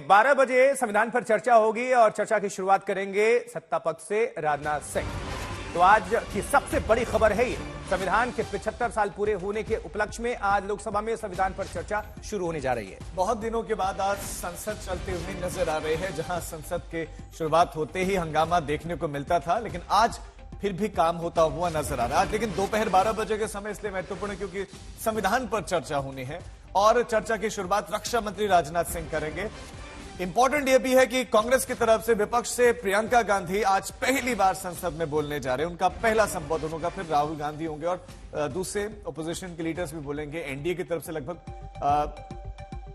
12 बजे संविधान पर चर्चा होगी और चर्चा की शुरुआत करेंगे सत्ता पक्ष से राजनाथ सिंह। तो आज की सबसे बड़ी खबर है ये, संविधान के 75 साल पूरे होने के उपलक्ष्य में आज लोकसभा में संविधान पर चर्चा शुरू होने जा रही है। बहुत दिनों के बाद आज संसद चलते हुए नजर आ रहे हैं, जहां संसद के शुरुआत होते ही हंगामा देखने को मिलता था, लेकिन आज फिर भी काम होता हुआ नजर आ रहा है। लेकिन दोपहर 12 बजे के समय इसलिए महत्वपूर्ण है क्योंकि संविधान पर चर्चा होनी है और चर्चा की शुरुआत रक्षा मंत्री राजनाथ सिंह करेंगे। इंपॉर्टेंट यह भी है कि कांग्रेस की तरफ से, विपक्ष से प्रियंका गांधी आज पहली बार संसद में बोलने जा रहे हैं। उनका पहला संबोधन होगा, फिर राहुल गांधी होंगे और दूसरे ओपोजिशन के लीडर्स भी बोलेंगे। एनडीए की तरफ से लगभग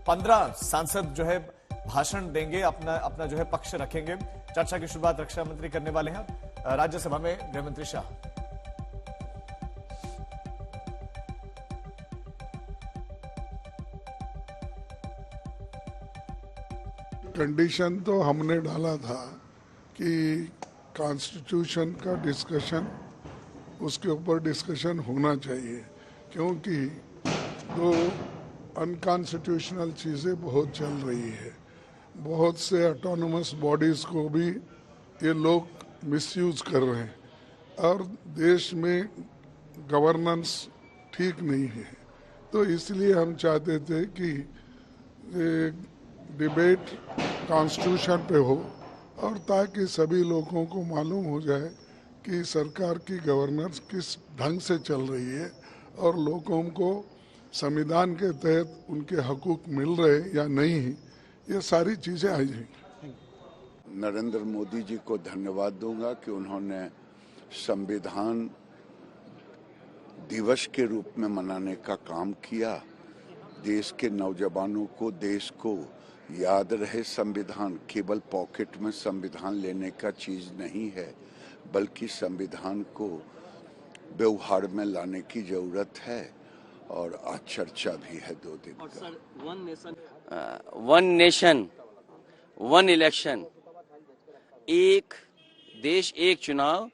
15 सांसद जो है भाषण देंगे, अपना जो है पक्ष रखेंगे। चर्चा की शुरुआत रक्षा मंत्री करने वाले हैं। राज्यसभा में गृहमंत्री शाह। कंडीशन तो हमने डाला था कि कॉन्स्टिट्यूशन का डिस्कशन, उसके ऊपर डिस्कशन होना चाहिए, क्योंकि तो अनकॉन्स्टिट्यूशनल चीज़ें बहुत चल रही है। बहुत से ऑटोनोमस बॉडीज़ को भी ये लोग मिसयूज कर रहे हैं और देश में गवर्नेंस ठीक नहीं है। तो इसलिए हम चाहते थे कि डिबेट कॉन्स्टिट्यूशन पे हो और ताकि सभी लोगों को मालूम हो जाए कि सरकार की गवर्नेंस किस ढंग से चल रही है और लोगों को संविधान के तहत उनके हकूक मिल रहे या नहीं, ये सारी चीज़ें आई हैं। नरेंद्र मोदी जी को धन्यवाद दूंगा कि उन्होंने संविधान दिवस के रूप में मनाने का काम किया। देश के नौजवानों को, देश को याद रहे संविधान केवल पॉकेट में संविधान लेने का चीज नहीं है, बल्कि संविधान को व्यवहार में लाने की जरूरत है। और आज चर्चा भी है 2 दिन का। Sir, one nation one election, एक देश एक चुनाव,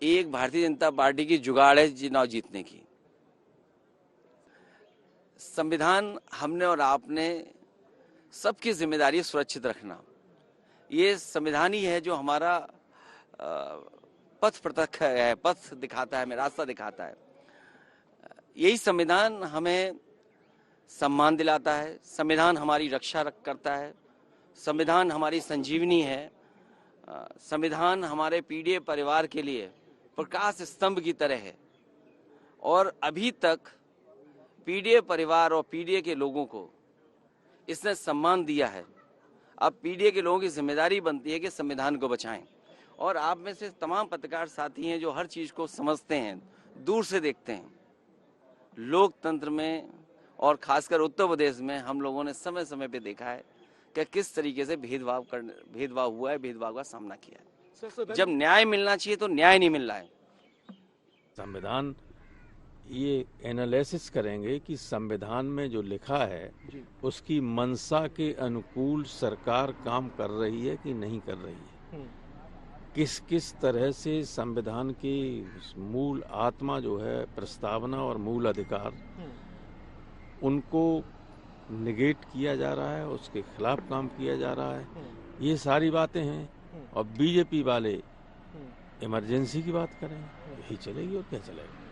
एक भारतीय जनता पार्टी की जुगाड़ है चुनाव जीतने की। संविधान हमने और आपने सबकी जिम्मेदारी सुरक्षित रखना। ये संविधान ही है जो हमारा पथ प्रतख है, पथ दिखाता है, हमें रास्ता दिखाता है। यही संविधान हमें सम्मान दिलाता है, संविधान हमारी रक्षा करता है, संविधान हमारी संजीवनी है, संविधान हमारे पीढ़ी परिवार के लिए प्रकाश स्तंभ की तरह है। और अभी तक पीढ़ी परिवार और पीढ़ी के लोगों को इसने सम्मान दिया है। अब पीढ़ी के लोगों की जिम्मेदारी बनती है कि संविधान को बचाएं। और आप में से तमाम पत्रकार साथी हैं जो हर चीज को समझते हैं, दूर से देखते हैं। लोकतंत्र में और खासकर उत्तर प्रदेश में हम लोगों ने समय समय पे देखा है कि किस तरीके से भेदभाव हुआ है, भेदभाव का सामना किया है। जब न्याय मिलना चाहिए तो न्याय नहीं मिल रहा है। संविधान ये एनालिसिस करेंगे कि संविधान में जो लिखा है उसकी मंशा के अनुकूल सरकार काम कर रही है कि नहीं कर रही है। किस किस तरह से संविधान की मूल आत्मा जो है, प्रस्तावना और मूल अधिकार, उनको निगेट किया जा रहा है, उसके खिलाफ काम किया जा रहा है। ये सारी बातें हैं। और बीजेपी वाले इमरजेंसी की बात करें, यही चलेगी और क्या चलेगा।